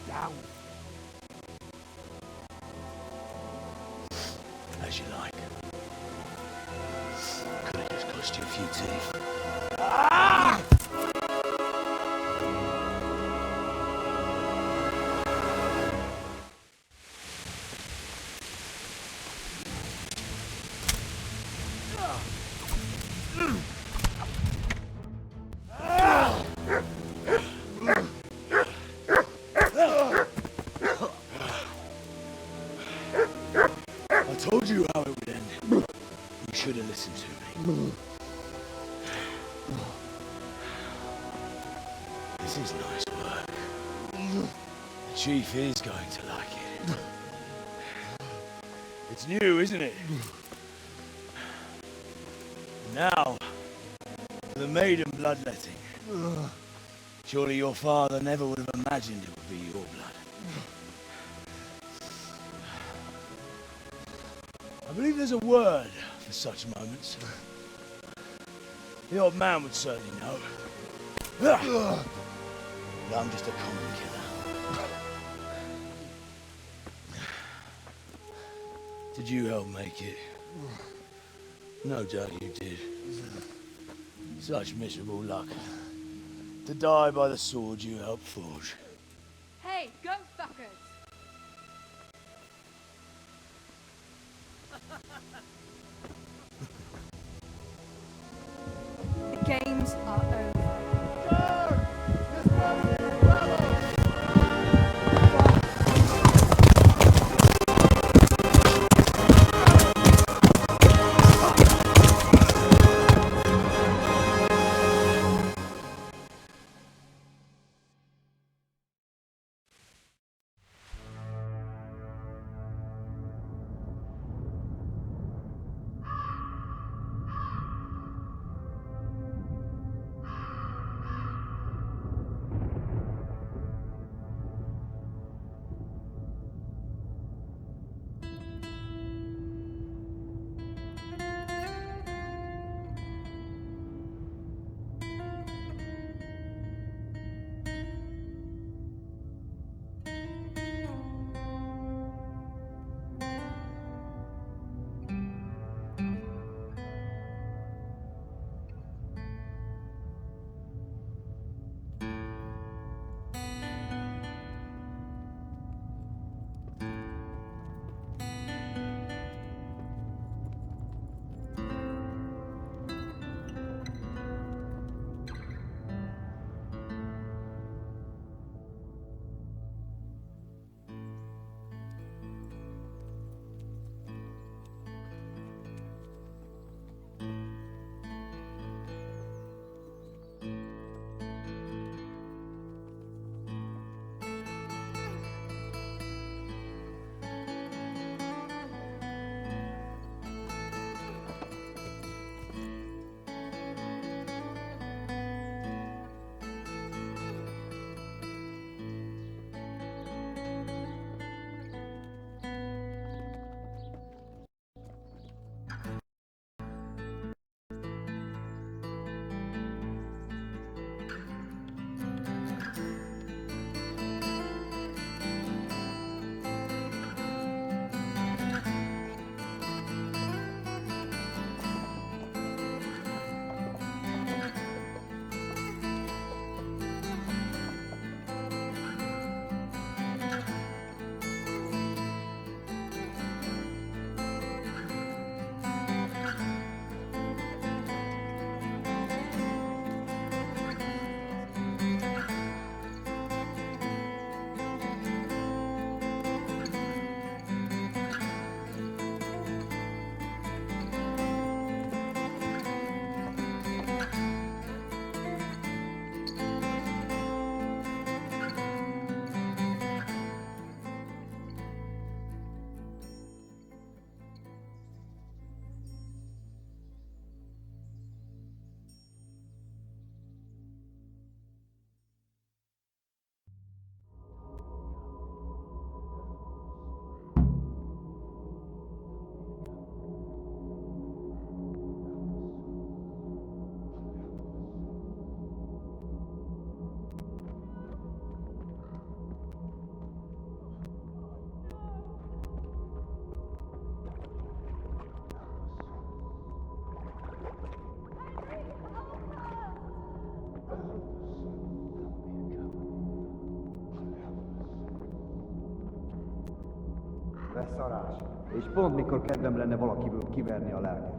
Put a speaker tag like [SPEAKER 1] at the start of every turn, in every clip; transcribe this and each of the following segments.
[SPEAKER 1] down.
[SPEAKER 2] As you like. Could have just cost you a few teeth. I told you how it would end. You should have listened to me. This is nice work. The Chief is going to like it. It's new, isn't it? Now, the maiden bloodletting. Surely your father never would have imagined it would be your blood. I believe there's a word for such moments. The old man would certainly know. But I'm just a common killer. Did you help make it? No doubt you did. Such miserable luck. To die by the sword you helped forge.
[SPEAKER 3] Hey, go fuckers! The games are over.
[SPEAKER 1] beszarás. És pont mikor kedvem lenne valakiből kiverni a lelket.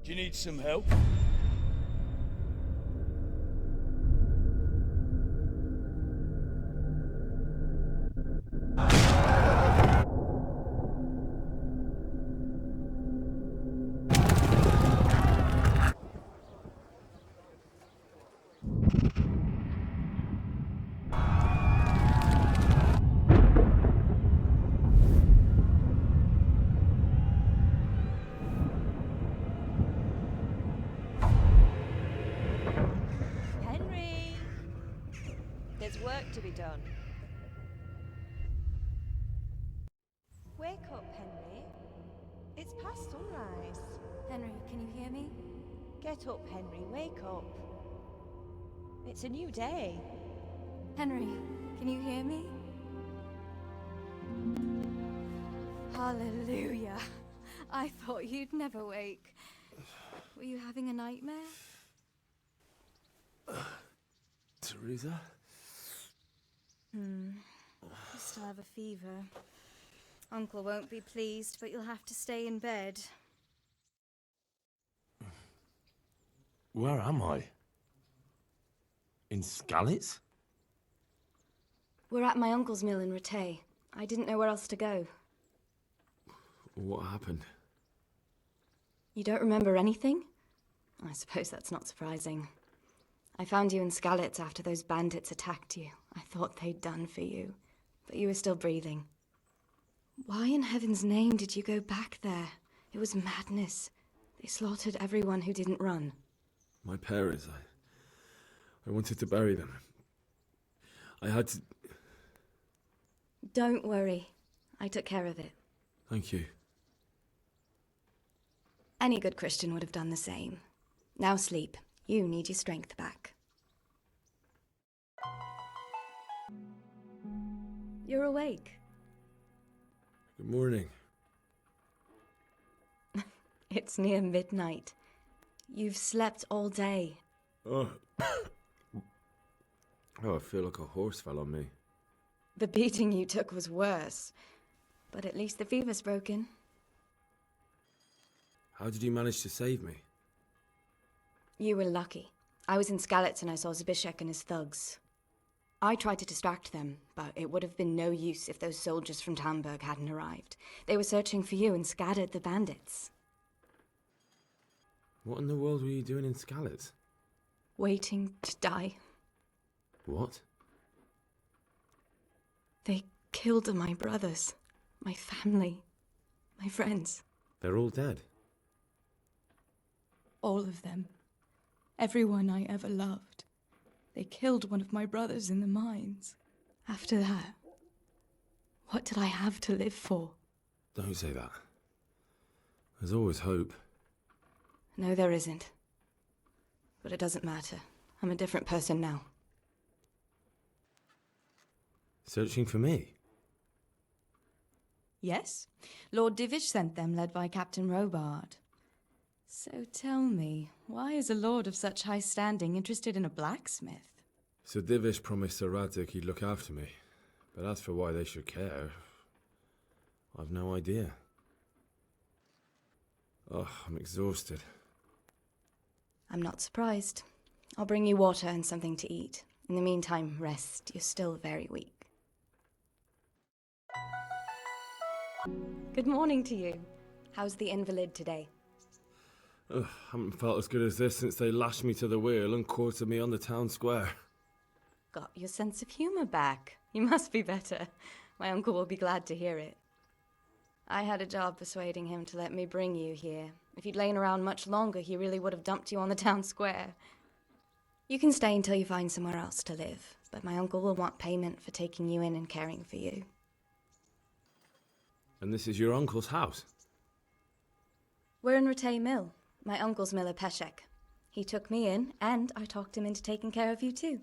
[SPEAKER 2] Do you need some help?
[SPEAKER 4] Henry! There's work to be done. Wake up, Henry. It's past sunrise.
[SPEAKER 3] Henry, can you hear me?
[SPEAKER 4] Get up, Henry. Wake up. It's a new day.
[SPEAKER 3] Henry, can you hear me? Hallelujah. I thought you'd never wake. Were you having a nightmare?
[SPEAKER 2] Teresa?
[SPEAKER 3] You still have a fever. Uncle won't be pleased, but you'll have to stay in bed.
[SPEAKER 5] Where am I? In Skalitz?
[SPEAKER 3] We're at my uncle's mill in Rattay. I didn't know where else to go.
[SPEAKER 5] What happened?
[SPEAKER 3] You don't remember anything? I suppose that's not surprising. I found you in Skalitz after those bandits attacked you. I thought they'd done for you, but you were still breathing. Why in heaven's name did you go back there? It was madness. They slaughtered everyone who didn't run.
[SPEAKER 5] My parents, I wanted to bury them. I had to...
[SPEAKER 3] Don't worry. I took care of it.
[SPEAKER 5] Thank you.
[SPEAKER 3] Any good Christian would have done the same. Now sleep. You need your strength back. You're awake.
[SPEAKER 5] Good morning.
[SPEAKER 3] It's near midnight. You've slept all day.
[SPEAKER 5] Oh. Oh, I feel like a horse fell on me.
[SPEAKER 3] The beating you took was worse. But at least the fever's broken.
[SPEAKER 5] How did you manage to save me?
[SPEAKER 3] You were lucky. I was in Skalitz and I saw Zbyszek and his thugs. I tried to distract them, but it would have been no use if those soldiers from Tamburg hadn't arrived. They were searching for you and scattered the bandits.
[SPEAKER 5] What in the world were you doing in Skalitz?
[SPEAKER 3] Waiting to die.
[SPEAKER 5] What?
[SPEAKER 3] They killed my brothers, my family, my friends.
[SPEAKER 5] They're all dead.
[SPEAKER 3] All of them. Everyone I ever loved. They killed one of my brothers in the mines. After that, what did I have to live for?
[SPEAKER 5] Don't say that. There's always hope.
[SPEAKER 3] No, there isn't. But it doesn't matter. I'm a different person now.
[SPEAKER 5] Searching for me?
[SPEAKER 3] Yes. Lord Divish sent them, led by Captain Robard. So tell me, why is a lord of such high standing interested in a blacksmith?
[SPEAKER 5] Sir Divish promised Sir Radic he'd look after me. But as for why they should care, I've no idea. Oh, I'm exhausted.
[SPEAKER 3] I'm not surprised. I'll bring you water and something to eat. In the meantime, rest. You're still very weak. Good morning to you. How's the invalid today?
[SPEAKER 5] Ugh, haven't felt as good as this since they lashed me to the wheel and quartered me on the town square.
[SPEAKER 3] Got your sense of humor back. You must be better. My uncle will be glad to hear it. I had a job persuading him to let me bring you here. If you'd lain around much longer, he really would have dumped you on the town square. You can stay until you find somewhere else to live, but my uncle will want payment for taking you in and caring for you.
[SPEAKER 5] And this is your uncle's house?
[SPEAKER 3] We're in Rattay Mill. My uncle's miller Peshek. He took me in, and I talked him into taking care of you too.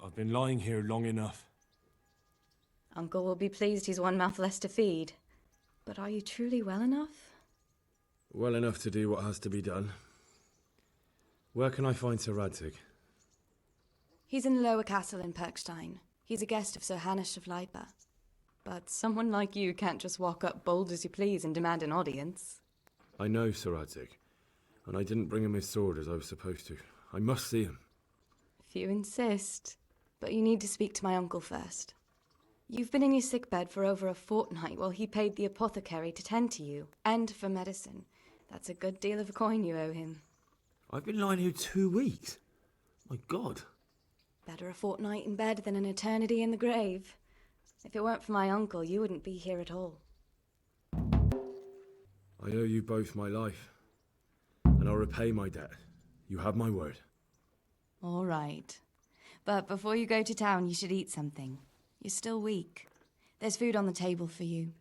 [SPEAKER 5] I've been lying here long enough.
[SPEAKER 3] Uncle will be pleased he's one mouth less to feed. But are you truly well enough?
[SPEAKER 5] Well enough to do what has to be done. Where can I find Sir Radzig?
[SPEAKER 3] He's in the lower castle in Perkstein. He's a guest of Sir Hanush of Leipa. But someone like you can't just walk up bold as you please and demand an audience.
[SPEAKER 5] I know Sir Radzig, and I didn't bring him his sword as I was supposed to. I must see him.
[SPEAKER 3] If you insist. But you need to speak to my uncle first. You've been in your sickbed for over a fortnight while he paid the apothecary to tend to you, and for medicine. That's a good deal of coin you owe him.
[SPEAKER 5] I've been lying here 2 weeks. My God.
[SPEAKER 3] Better a fortnight in bed than an eternity in the grave. If it weren't for my uncle, you wouldn't be here at all.
[SPEAKER 5] I owe you both my life, and I'll repay my debt. You have my word.
[SPEAKER 3] All right. But before you go to town, you should eat something. You're still weak. There's food on the table for you.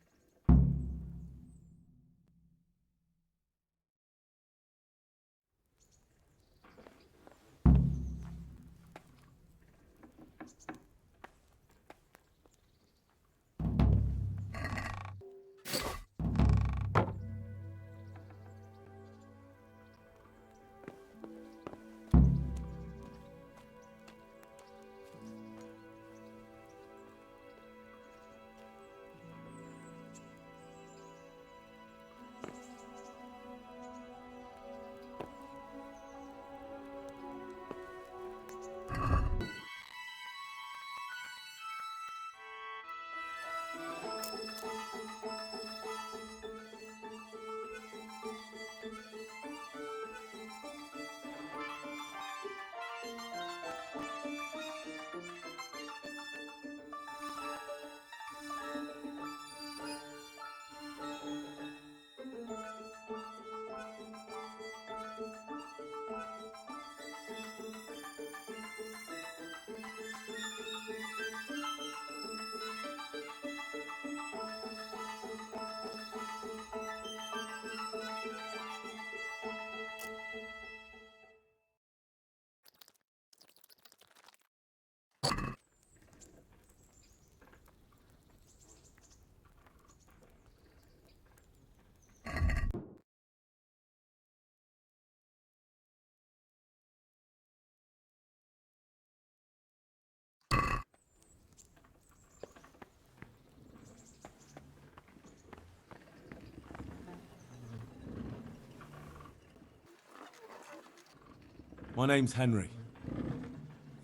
[SPEAKER 5] My name's Henry.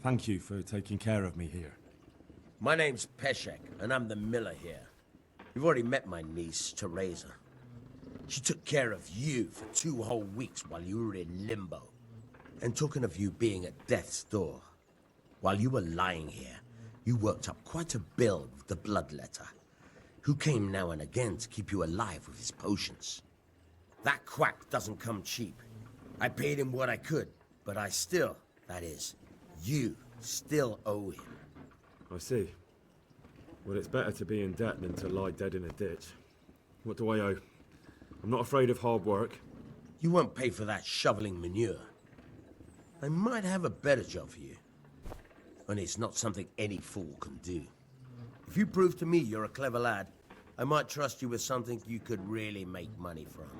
[SPEAKER 5] Thank you for taking care of me here.
[SPEAKER 6] My name's Peshek, and I'm the miller here. You've already met my niece, Teresa. She took care of you for 2 whole weeks while you were in limbo. And talking of you being at death's door, while you were lying here, you worked up quite a bill with the bloodletter, who came now and again to keep you alive with his potions. That quack doesn't come cheap. I paid him what I could, but I still, that is, you still owe him.
[SPEAKER 5] I see. Well, it's better to be in debt than to lie dead in a ditch. What do I owe? I'm not afraid of hard work.
[SPEAKER 6] You won't pay for that shoveling manure. I might have a better job for you. And it's not something any fool can do. If you prove to me you're a clever lad, I might trust you with something you could really make money from.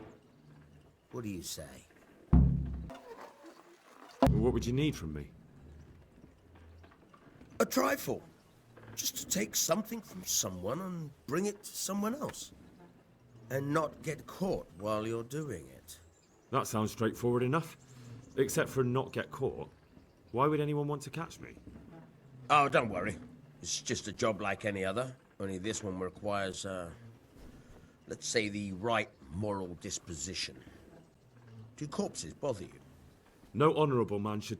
[SPEAKER 6] What do you say?
[SPEAKER 5] Well, what would you need from me?
[SPEAKER 6] A trifle. Just to take something from someone and bring it to someone else. And not get caught while you're doing it.
[SPEAKER 5] That sounds straightforward enough. Except for not get caught. Why would anyone want to catch me?
[SPEAKER 6] Oh, don't worry. It's just a job like any other. Only this one requires, let's say, the right moral disposition. Do corpses bother you?
[SPEAKER 5] No honourable man should